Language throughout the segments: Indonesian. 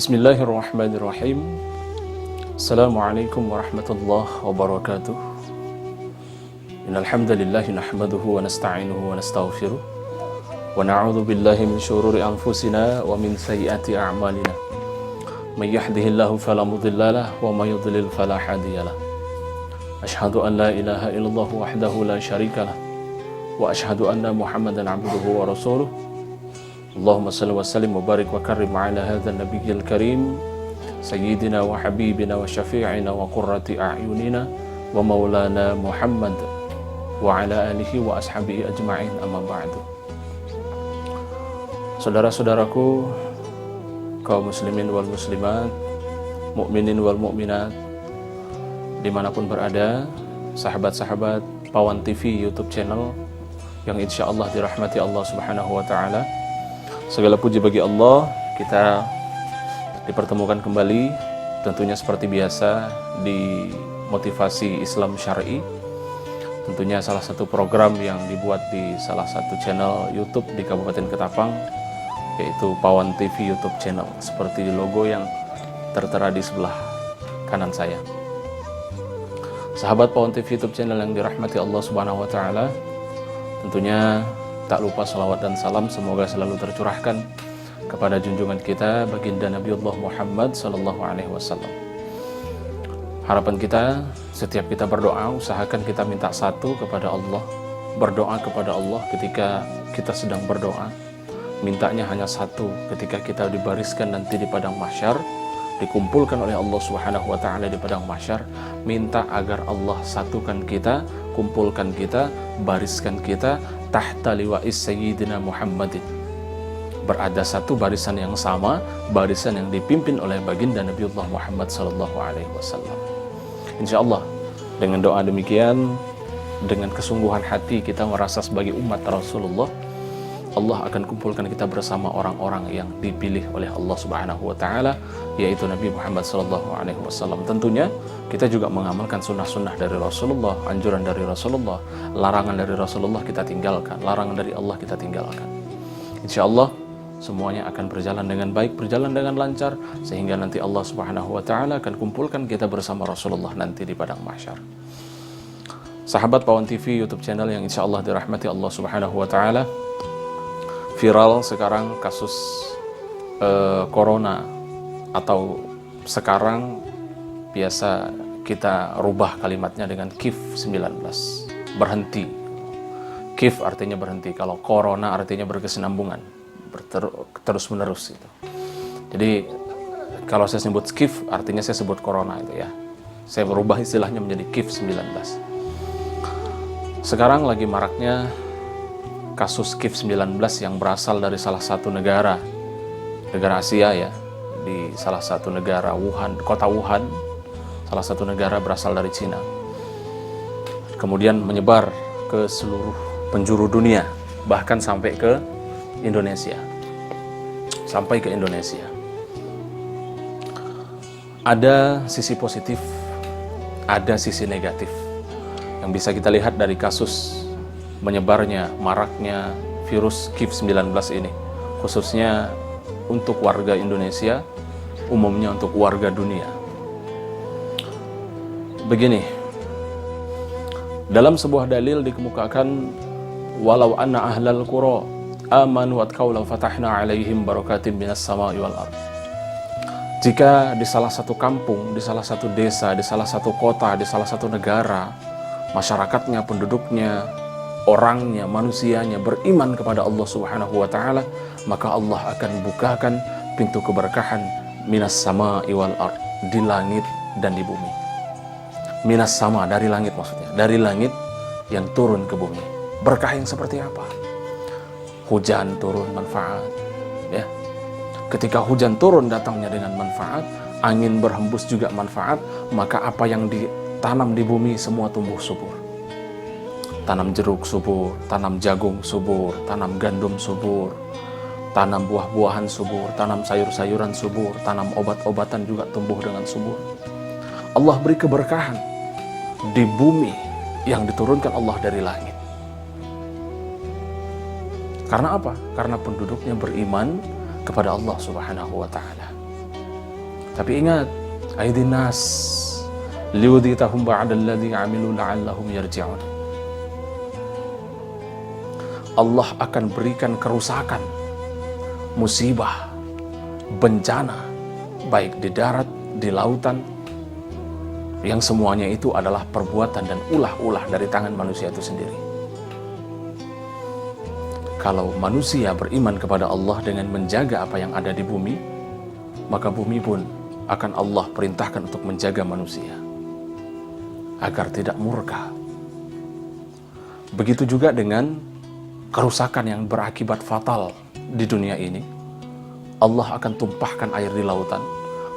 Bismillahirrahmanirrahim. Assalamualaikum warahmatullahi wabarakatuh. Innal hamdalillah nahmaduhu wa nasta'inuhu wa nastaghfiruh wa na'udzu billahi min shururi anfusina wa min sayyiati a'malina. May yahdihillahu fala mudilla lahu wa may yudlil fala hadiya lahu. Asyhadu an la ilaha illallah wahdahu la syarika lahu wa asyhadu anna Muhammadan 'abduhu wa rasuluh. Allahumma salli wa sallim wa barik wa karrim ala hadzal nabiyil karim sayyidina wa habibina wa syafi'ina wa qurrati a'yunina wa maulana Muhammad wa ala alihi wa ashabihi ajma'in, amma ba'du. Saudara-saudaraku kaum muslimin wal muslimat, mukminin wal mukminat dimanapun berada, sahabat-sahabat Pawan TV YouTube channel yang insyaallah dirahmati Allah Subhanahu wa taala. Segala puji bagi Allah, kita dipertemukan kembali tentunya seperti biasa di Motivasi Islam Syar'i. Tentunya salah satu program yang dibuat di salah satu channel YouTube di Kabupaten Ketapang, yaitu Pawan TV YouTube channel, seperti logo yang tertera di sebelah kanan saya. Sahabat Pawan TV YouTube channel yang dirahmati Allah Subhanahu wa taala, tentunya tak lupa salawat dan salam semoga selalu tercurahkan kepada junjungan kita baginda Nabiullah Muhammad sallallahu alaihi wasallam. Harapan kita setiap kita berdoa, usahakan kita minta satu kepada Allah. Berdoa kepada Allah ketika kita sedang berdoa, mintanya hanya satu. Ketika kita dibariskan nanti di padang mahsyar, dikumpulkan oleh Allah Subhanahu wa taala di padang mahsyar, minta agar Allah satukan kita, kumpulkan kita, bariskan kita tahta liwa'is sayyidina Muhammadin. Berada satu barisan yang sama, barisan yang dipimpin oleh baginda Nabiullah Muhammad sallallahu alaihi wasallam. Insyaallah dengan doa demikian, dengan kesungguhan hati kita merasa sebagai umat Rasulullah, Allah akan kumpulkan kita bersama orang-orang yang dipilih oleh Allah Subhanahu wa taala, yaitu Nabi Muhammad sallallahu alaihi wasallam. Tentunya kita juga mengamalkan sunnah-sunnah dari Rasulullah, anjuran dari Rasulullah, larangan dari Rasulullah kita tinggalkan, larangan dari Allah kita tinggalkan. Insyaallah semuanya akan berjalan dengan baik, berjalan dengan lancar, sehingga nanti Allah Subhanahu wa taala akan kumpulkan kita bersama Rasulullah nanti di padang mahsyar. Sahabat Pawan TV YouTube channel yang insyaallah dirahmati Allah Subhanahu wa taala, viral sekarang kasus corona, atau sekarang biasa kita rubah kalimatnya dengan KIF-19, berhenti. KIF artinya berhenti, kalau corona artinya berkesinambungan, terus menerus itu. Jadi kalau saya sebut KIF artinya saya sebut corona itu ya. Saya berubah istilahnya menjadi KIF-19. Sekarang lagi maraknya kasus KIF-19 yang berasal dari salah satu negara Asia ya, di salah satu negara Wuhan, kota Wuhan, salah satu negara berasal dari Cina. Kemudian menyebar ke seluruh penjuru dunia, bahkan sampai ke Indonesia. Ada sisi positif, ada sisi negatif yang bisa kita lihat dari kasus menyebarnya, maraknya virus KIF-19 ini, khususnya untuk warga Indonesia, umumnya untuk warga dunia. Begini, dalam sebuah dalil dikemukakan, walau anna ahlal qura amanu wattaqaw la fatahna alaihim barakatim minas sama'i wal ardh. Jika di salah satu kampung, di salah satu desa, di salah satu kota, di salah satu negara, masyarakatnya, penduduknya, orangnya, manusianya beriman kepada Allah Subhanahu wa taala, maka Allah akan bukakan pintu keberkahan minas sama'i wal ardh, di langit dan di bumi. Minas sama, dari langit maksudnya, dari langit yang turun ke bumi. Berkah yang seperti apa? Hujan turun, manfaat ya. Ketika hujan turun datangnya dengan manfaat, angin berhembus juga manfaat, maka apa yang ditanam di bumi semua tumbuh subur. Tanam jeruk subur, tanam jagung subur, tanam gandum subur, tanam buah-buahan subur, tanam sayur-sayuran subur, tanam obat-obatan juga tumbuh dengan subur. Allah beri keberkahan di bumi yang diturunkan Allah dari langit. Karena apa? Karena penduduknya beriman kepada Allah Subhanahu wa taala. Tapi ingat, aidin nas liudhitahum ba'dalladzi 'amilu la'allahum yarji'un. Allah akan berikan kerusakan, musibah, bencana, baik di darat, di lautan, yang semuanya itu adalah perbuatan dan ulah-ulah dari tangan manusia itu sendiri. Kalau manusia beriman kepada Allah dengan menjaga apa yang ada di bumi, maka bumi pun akan Allah perintahkan untuk menjaga manusia agar tidak murka. Begitu juga dengan kerusakan yang berakibat fatal di dunia ini. Allah akan tumpahkan air di lautan,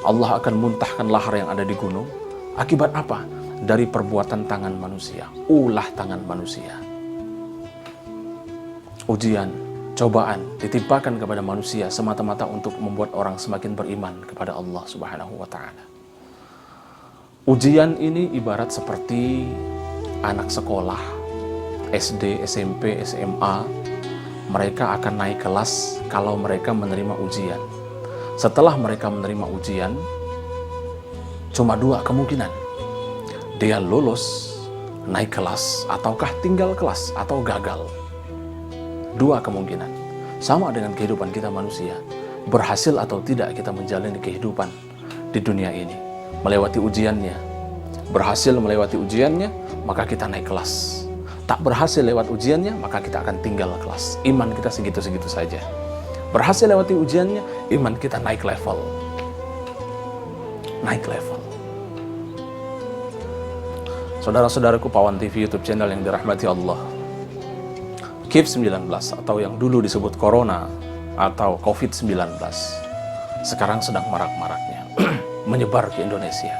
Allah akan muntahkan lahar yang ada di gunung. Akibat apa? Dari perbuatan tangan manusia, ulah tangan manusia. Ujian, cobaan ditimpakan kepada manusia semata-mata untuk membuat orang semakin beriman kepada Allah Subhanahu wa Ta'ala. Ujian ini ibarat seperti anak sekolah SD, SMP, SMA. Mereka akan naik kelas kalau mereka menerima ujian. Setelah mereka menerima ujian, cuma dua kemungkinan. Dia lulus, naik kelas, ataukah tinggal kelas, atau gagal. Dua kemungkinan. Sama dengan kehidupan kita manusia. Berhasil atau tidak kita menjalani kehidupan di dunia ini. Melewati ujiannya. Berhasil melewati ujiannya, maka kita naik kelas. Tak berhasil lewat ujiannya, maka kita akan tinggal kelas. Iman kita segitu-segitu saja. Berhasil lewati ujiannya, iman kita naik level. Naik level. Saudara-saudaraku Pawan TV YouTube channel yang dirahmati Allah. COVID-19 atau yang dulu disebut Corona atau COVID-19 sekarang sedang marak-maraknya menyebar ke Indonesia.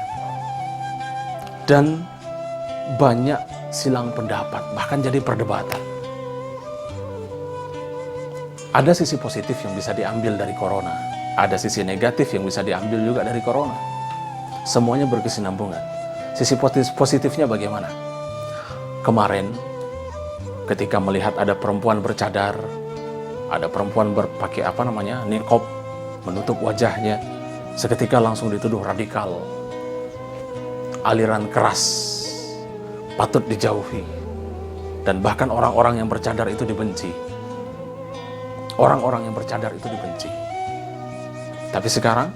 Dan banyak silang pendapat, bahkan jadi perdebatan. Ada sisi positif yang bisa diambil dari Corona, ada sisi negatif yang bisa diambil juga dari Corona. Semuanya berkesinambungan. Sisi positifnya bagaimana? Kemarin ketika melihat ada perempuan bercadar, ada perempuan berpakai niqab, menutup wajahnya, seketika langsung dituduh radikal, aliran keras, patut dijauhi. Dan bahkan orang-orang yang bercadar itu dibenci. Orang-orang yang bercadar itu dibenci. Tapi sekarang,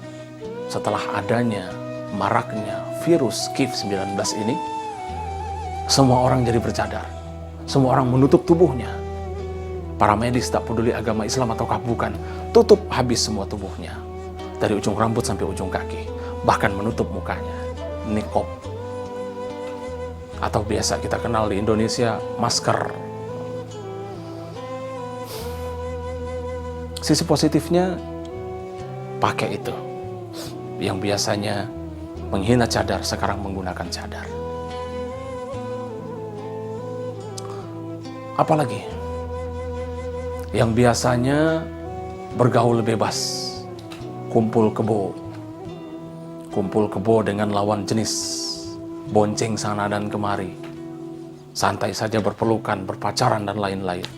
setelah adanya maraknya virus COVID-19 ini, semua orang jadi bercadar. Semua orang menutup tubuhnya. Para medis tak peduli agama Islam ataukah bukan, tutup habis semua tubuhnya. Dari ujung rambut sampai ujung kaki. Bahkan menutup mukanya. Niqab. Atau biasa kita kenal di Indonesia, masker. Sisi positifnya, pakai itu. Yang biasanya menghina cadar, sekarang menggunakan cadar. Apalagi yang biasanya bergaul bebas, kumpul kebo dengan lawan jenis, bonceng sana dan kemari, santai saja berpelukan, berpacaran dan lain-lain.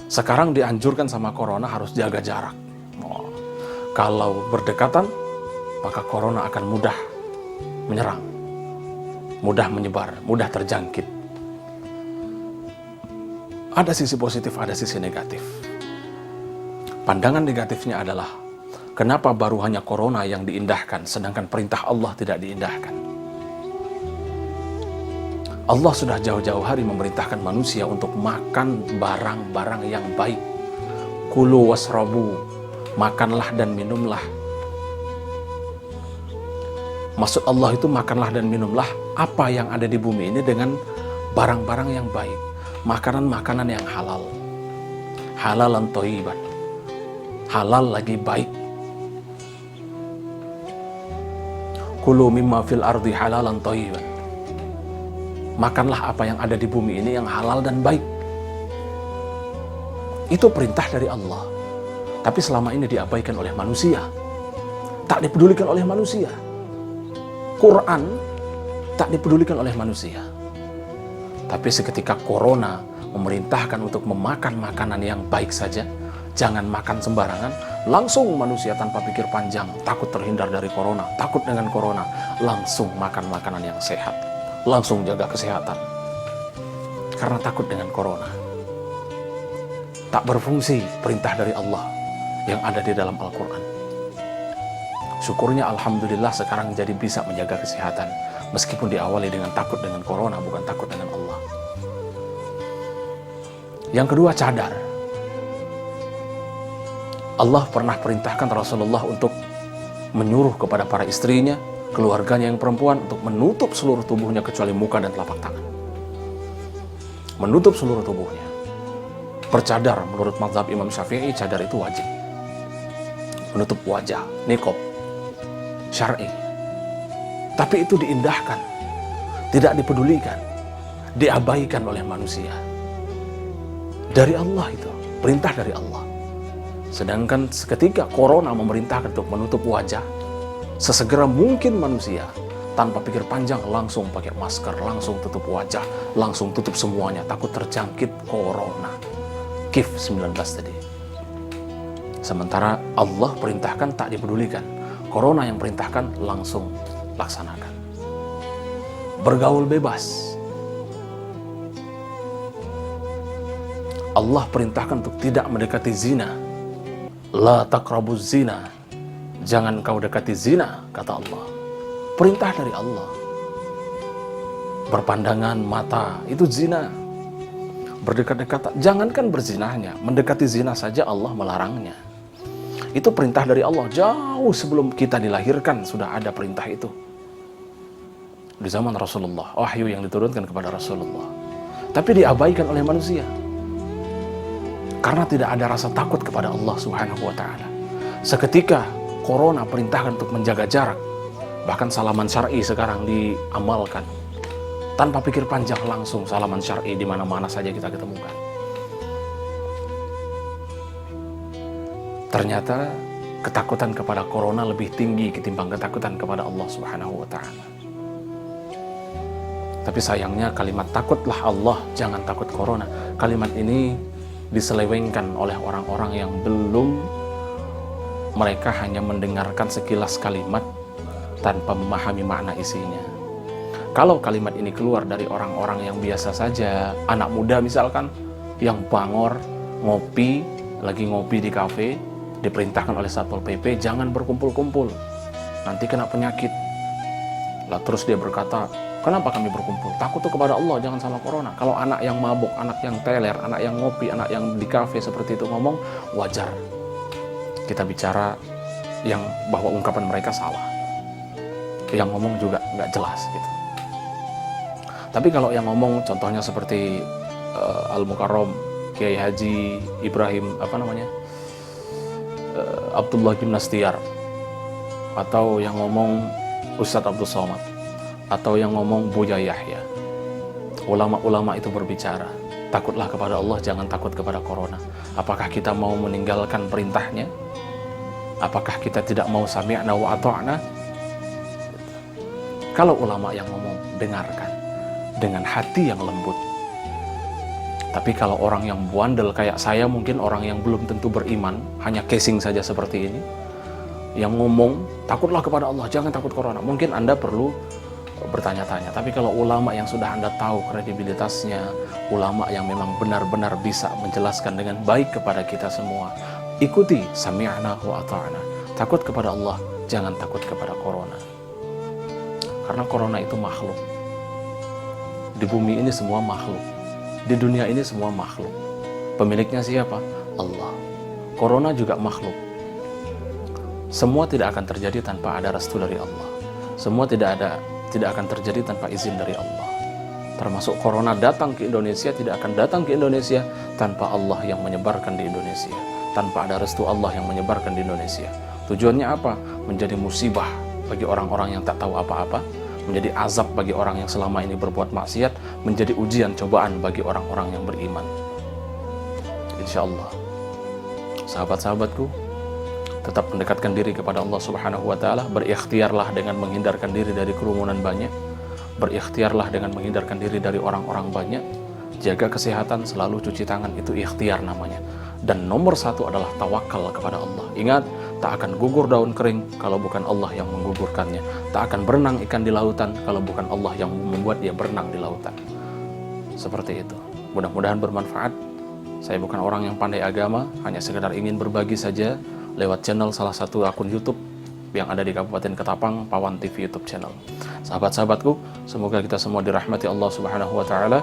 Sekarang dianjurkan sama Corona harus jaga jarak. Kalau berdekatan, maka Corona akan mudah menyerang, mudah menyebar, mudah terjangkit. Ada sisi positif, ada sisi negatif. Pandangan negatifnya adalah, kenapa baru hanya Corona yang diindahkan, sedangkan perintah Allah tidak diindahkan? Allah sudah jauh-jauh hari memerintahkan manusia untuk makan barang-barang yang baik. Kulu wasrabu, makanlah dan minumlah. Maksud Allah itu makanlah dan minumlah apa yang ada di bumi ini dengan barang-barang yang baik. Makanan-makanan yang halal. Halalan thayyiban. Halal lagi baik. Kulu mimma fil ardi halalan thayyiban. Makanlah apa yang ada di bumi ini yang halal dan baik. Itu perintah dari Allah. Tapi selama ini diabaikan oleh manusia. Tak dipedulikan oleh manusia. Quran tak dipedulikan oleh manusia. Tapi seketika Corona memerintahkan untuk memakan makanan yang baik saja, jangan makan sembarangan, Langsung manusia tanpa pikir panjang, takut terhindar dari corona, takut dengan corona, langsung makan makanan yang sehat, langsung jaga kesehatan. Karena takut dengan corona. Tak berfungsi perintah dari Allah yang ada di dalam Al-Quran. Syukurnya alhamdulillah sekarang jadi bisa menjaga kesehatan, meskipun diawali dengan takut dengan corona, bukan takut dengan Allah. Yang kedua, cadar. Allah pernah perintahkan Rasulullah untuk menyuruh kepada para istrinya, keluarganya yang perempuan, untuk menutup seluruh tubuhnya kecuali muka dan telapak tangan. Menutup seluruh tubuhnya. Bercadar, menurut mazhab Imam Syafi'i, cadar itu wajib. Menutup wajah, niqab, syar'i. Tapi itu diindahkan, tidak dipedulikan, diabaikan oleh manusia. Dari Allah itu, perintah dari Allah. Sedangkan ketika corona memerintahkan untuk menutup wajah, sesegera mungkin manusia tanpa pikir panjang langsung pakai masker, langsung tutup wajah, langsung tutup semuanya, takut terjangkit corona. COVID-19 tadi. Sementara Allah perintahkan tak dipedulikan. Corona yang perintahkan langsung laksanakan. Bergaul bebas. Allah perintahkan untuk tidak mendekati zina. La taqrabuz zina. Jangan kau dekati zina, kata Allah. Perintah dari Allah. Berpandangan mata, itu zina. Berdekat-dekat, jangankan berzinahnya, mendekati zina saja Allah melarangnya. Itu perintah dari Allah. Jauh sebelum kita dilahirkan sudah ada perintah itu. Di zaman Rasulullah, wahyu yang diturunkan kepada Rasulullah. Tapi diabaikan oleh manusia. Karena tidak ada rasa takut kepada Allah Subhanahu wa ta'ala. Seketika corona perintahkan untuk menjaga jarak. Bahkan salaman syar'i sekarang diamalkan. Tanpa pikir panjang langsung salaman syar'i di mana-mana saja kita ketemukan. Ternyata ketakutan kepada corona lebih tinggi ketimbang ketakutan kepada Allah Subhanahu wa ta'ala. Tapi sayangnya kalimat takutlah Allah, jangan takut corona. Kalimat ini diselewengkan oleh orang-orang yang belum, mereka hanya mendengarkan sekilas kalimat tanpa memahami makna isinya. Kalau kalimat ini keluar dari orang-orang yang biasa saja, anak muda misalkan, yang bangor, ngopi, lagi ngopi di kafe, diperintahkan oleh Satpol PP, jangan berkumpul-kumpul, nanti kena penyakit. Lah terus dia berkata, kenapa kami berkumpul? Takut tuh kepada Allah, jangan sama corona. Kalau anak yang mabuk, anak yang teler, anak yang ngopi, anak yang di kafe seperti itu ngomong, wajar. Kita bicara yang bahwa ungkapan mereka salah. Yang ngomong juga nggak jelas gitu. Tapi kalau yang ngomong contohnya seperti Al-Mukarram Kiai Haji Ibrahim Abdullah Gimnastiar, atau yang ngomong Ustadz Abdul Somad, atau yang ngomong Buya Yahya, ulama-ulama itu berbicara, takutlah kepada Allah, jangan takut kepada corona. Apakah kita mau meninggalkan perintahnya? Apakah kita tidak mau sami'na wa ata'na? Kalau ulama yang ngomong, dengarkan dengan hati yang lembut. Tapi kalau orang yang bandel kayak saya, mungkin orang yang belum tentu beriman, hanya casing saja seperti ini, yang ngomong takutlah kepada Allah, jangan takut corona, mungkin Anda perlu bertanya-tanya. Tapi kalau ulama yang sudah Anda tahu kredibilitasnya, ulama yang memang benar-benar bisa menjelaskan dengan baik kepada kita semua, ikuti sami'na wa ata'na. Takut kepada Allah, jangan takut kepada corona. Karena corona itu makhluk. Di bumi ini semua makhluk. Di dunia ini semua makhluk. Pemiliknya siapa? Allah. Corona juga makhluk. Semua tidak akan terjadi tanpa ada restu dari Allah. Semua tidak akan terjadi tanpa izin dari Allah. Termasuk corona datang ke Indonesia, tidak akan datang ke Indonesia tanpa Allah yang menyebarkan di Indonesia. Tanpa ada restu Allah yang menyebarkan di Indonesia. Tujuannya apa? Menjadi musibah bagi orang-orang yang tak tahu apa-apa, menjadi azab bagi orang yang selama ini berbuat maksiat, menjadi ujian cobaan bagi orang-orang yang beriman. Insya Allah, sahabat-sahabatku, tetap mendekatkan diri kepada Allah Subhanahu wa ta'ala, berikhtiarlah dengan menghindarkan diri dari kerumunan banyak, berikhtiarlah dengan menghindarkan diri dari orang-orang banyak, jaga kesehatan, selalu cuci tangan, itu ikhtiar namanya. Dan nomor satu adalah tawakal kepada Allah. Ingat, tak akan gugur daun kering kalau bukan Allah yang menggugurkannya. Tak akan berenang ikan di lautan kalau bukan Allah yang membuat dia berenang di lautan. Seperti itu. Mudah-mudahan bermanfaat. Saya bukan orang yang pandai agama, hanya sekedar ingin berbagi saja lewat channel salah satu akun YouTube yang ada di Kabupaten Ketapang, Pawan TV YouTube channel. Sahabat-sahabatku, semoga kita semua dirahmati Allah Subhanahu wa taala.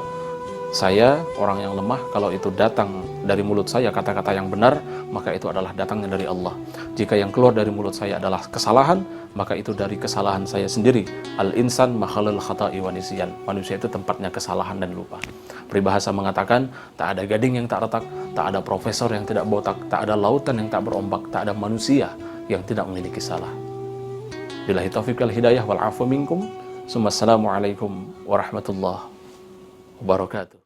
Saya orang yang lemah, kalau itu datang dari mulut saya kata-kata yang benar, maka itu adalah datangnya dari Allah. Jika yang keluar dari mulut saya adalah kesalahan, maka itu dari kesalahan saya sendiri. Al-insan makhalul khata'i wa nisyan. Manusia itu tempatnya kesalahan dan lupa. Peribahasa mengatakan, tak ada gading yang tak retak, tak ada profesor yang tidak botak, tak ada lautan yang tak berombak, tak ada manusia yang tidak memiliki salah. Billahi taufiq wal hidayah wal afu minkum. Assalamualaikum warahmatullahi wabarakatuh.